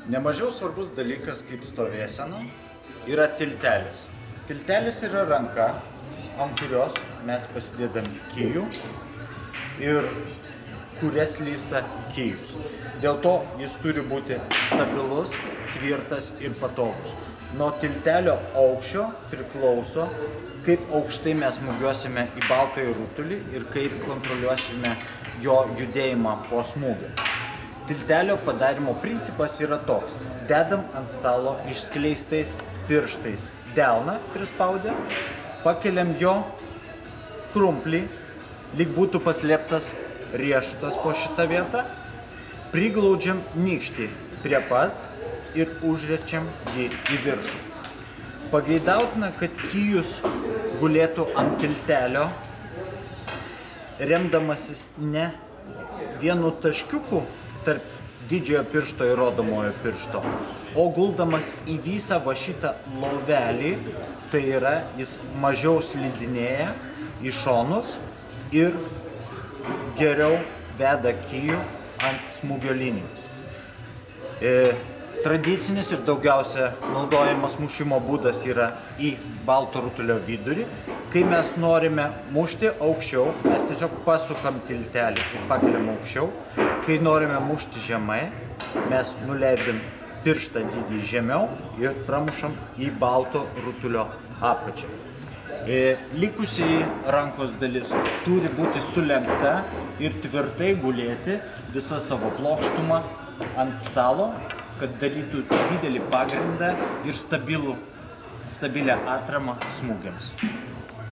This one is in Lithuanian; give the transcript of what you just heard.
Nemažiau svarbus dalykas kaip stovėsena yra tiltelis. Tiltelis yra ranka, ant kurios mes pasidėdam kijų ir kuria slysta kijus. Dėl to jis turi būti stabilus, tvirtas ir patogus. Nuo tiltelio aukščio priklauso, kaip aukštai mes smūgiuosime į baltąjį rutulį ir kaip kontroliuosime jo judėjimą po smūgio. Tiltelio padarimo principas yra toks. Dedam ant stalo išskleistais pirštais delną prispaudę, pakeliam jo krumplį, lyg būtų paslėptas riešutas po šitą vietą, priglaudžiam nykštį prie pat ir užriečiam jį į viršų. Pageidautina, kad kijus gulėtų ant tiltelio, remdamasis ne vienu taškiuku tarp didžiojo piršto ir rodomojo piršto, o guldamas į visą va šitą lovelį, tai yra jis mažiau slidinėja į šonus ir geriau veda kijų ant smūgio linijos. Tradicinis ir daugiausia naudojamas mušimo būdas yra į balto rutulio vidurį. Kai mes norime mušti aukščiau, mes tiesiog pasukam tiltelį ir pakeliam aukščiau. Kai norime mušti žemai, mes nuleidžiam pirštą dydį žemiau ir pramušam į balto rutulio apačią. Likusiai rankos dalis turi būti sulenkta ir tvirtai gulėti visą savo plokštumą ant stalo, kad darytų didelį pagrindą ir stabilią atramą smūgiams.